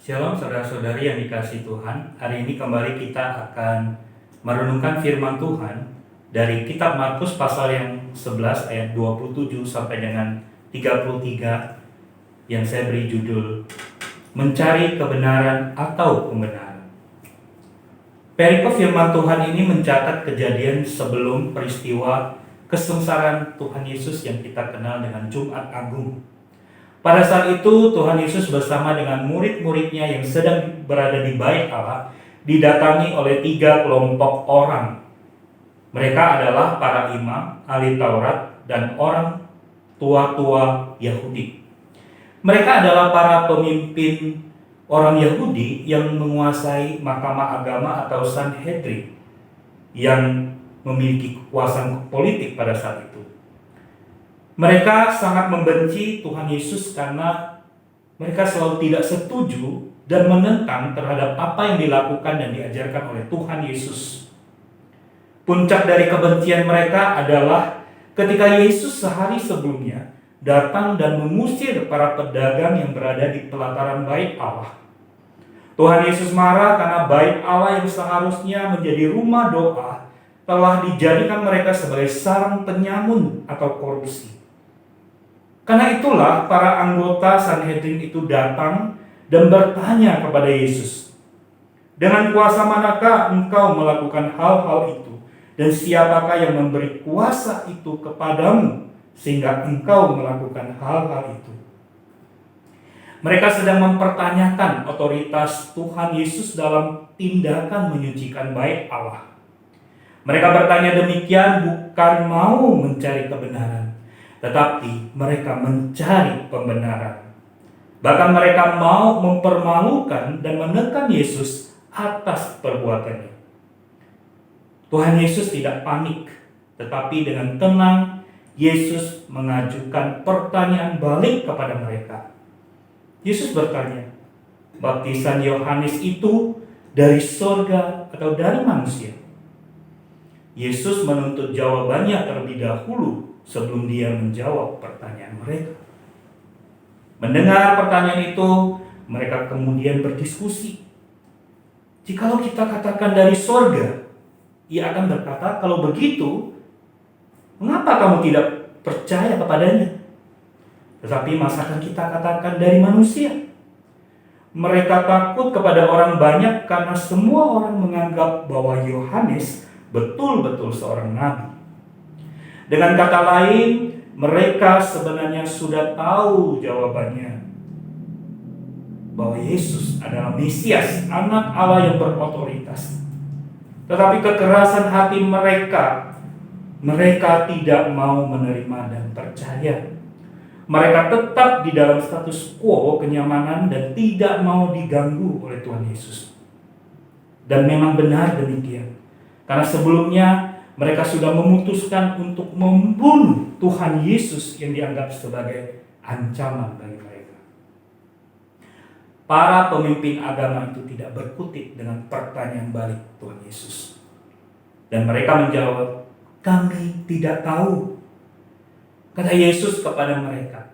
Shalom saudara-saudari yang dikasihi Tuhan. Hari ini kembali kita akan merenungkan firman Tuhan dari kitab Markus pasal yang 11 ayat 27 sampai dengan 33 yang saya beri judul Mencari Kebenaran atau Pembenaran. Perikop firman Tuhan ini mencatat kejadian sebelum peristiwa kesengsaraan Tuhan Yesus yang kita kenal dengan Jumat Agung. Pada saat itu Tuhan Yesus bersama dengan murid-muridnya yang sedang berada di Bait Allah didatangi oleh 3 kelompok orang. Mereka adalah para imam, ahli Taurat, dan orang tua-tua Yahudi. Mereka adalah para pemimpin orang Yahudi yang menguasai mahkamah agama atau Sanhedrin yang memiliki kekuasaan politik pada saat itu. Mereka sangat membenci Tuhan Yesus karena mereka selalu tidak setuju dan menentang terhadap apa yang dilakukan dan diajarkan oleh Tuhan Yesus. Puncak dari kebencian mereka adalah ketika Yesus sehari sebelumnya datang dan mengusir para pedagang yang berada di pelataran Bait Allah. Tuhan Yesus marah karena Bait Allah yang seharusnya menjadi rumah doa telah dijadikan mereka sebagai sarang penyamun atau korupsi. Karena itulah para anggota Sanhedrin itu datang dan bertanya kepada Yesus, "Dengan kuasa manakah engkau melakukan hal-hal itu? Dan siapakah yang memberi kuasa itu kepadamu sehingga engkau melakukan hal-hal itu?" Mereka sedang mempertanyakan otoritas Tuhan Yesus dalam tindakan menyucikan Bait Allah. Mereka bertanya demikian bukan mau mencari kebenaran, tetapi mereka mencari pembenaran. Bahkan mereka mau mempermalukan dan menekan Yesus atas perbuatannya. Tuhan Yesus tidak panik, tetapi dengan tenang Yesus mengajukan pertanyaan balik kepada mereka. Yesus bertanya, "Baptisan Yohanes itu dari surga atau dari manusia?" Yesus menuntut jawabannya terlebih dahulu sebelum dia menjawab pertanyaan mereka. Mendengar pertanyaan itu, mereka kemudian berdiskusi. "Jikalau kita katakan dari surga," ia akan berkata, "kalau begitu, mengapa kamu tidak percaya kepadanya? Tetapi masakan kita katakan dari manusia?" Mereka takut kepada orang banyak karena semua orang menganggap bahwa Yohanes betul-betul seorang nabi. Dengan kata lain, mereka sebenarnya sudah tahu jawabannya, bahwa Yesus adalah Mesias, anak Allah yang berotoritas. Tetapi kekerasan hati mereka tidak mau menerima dan percaya. Mereka tetap di dalam status quo kenyamanan dan tidak mau diganggu oleh Tuhan Yesus. Dan memang benar demikian. Karena sebelumnya mereka sudah memutuskan untuk membunuh Tuhan Yesus yang dianggap sebagai ancaman bagi mereka. Para pemimpin agama itu tidak berkutik dengan pertanyaan balik Tuhan Yesus. Dan mereka menjawab, "Kami tidak tahu." Kata Yesus kepada mereka,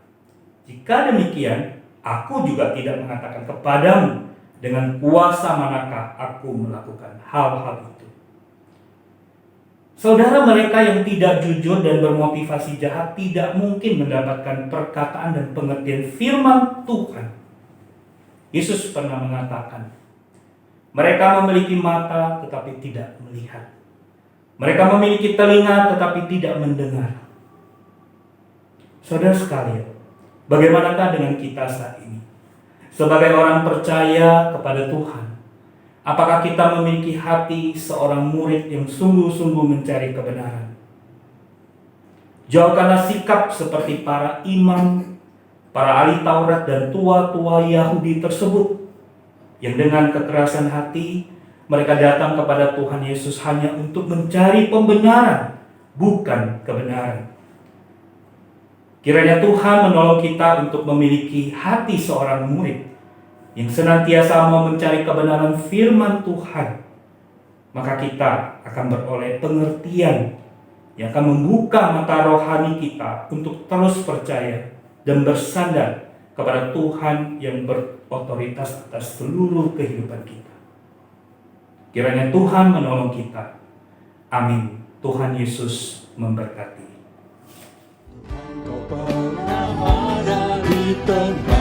"Jika demikian, aku juga tidak mengatakan kepadamu dengan kuasa manakah aku melakukan hal-hal itu." Saudara, mereka yang tidak jujur dan bermotivasi jahat tidak mungkin mendapatkan perkataan dan pengertian firman Tuhan. Yesus pernah mengatakan, "Mereka memiliki mata tetapi tidak melihat. Mereka memiliki telinga tetapi tidak mendengar." Saudara sekalian, bagaimanakah dengan kita saat ini? Sebagai orang percaya kepada Tuhan, apakah kita memiliki hati seorang murid yang sungguh-sungguh mencari kebenaran? Jauhkanlah sikap seperti para imam, para ahli Taurat dan tua-tua Yahudi tersebut, yang dengan kekerasan hati mereka datang kepada Tuhan Yesus hanya untuk mencari pembenaran, bukan kebenaran. Kiranya Tuhan menolong kita untuk memiliki hati seorang murid yang senantiasa mau mencari kebenaran firman Tuhan. Maka kita akan beroleh pengertian yang akan membuka mata rohani kita untuk terus percaya dan bersandar kepada Tuhan yang otoritas atas seluruh kehidupan kita. Kiranya Tuhan menolong kita. Amin. Tuhan Yesus memberkati. Kau pernah ada di tengah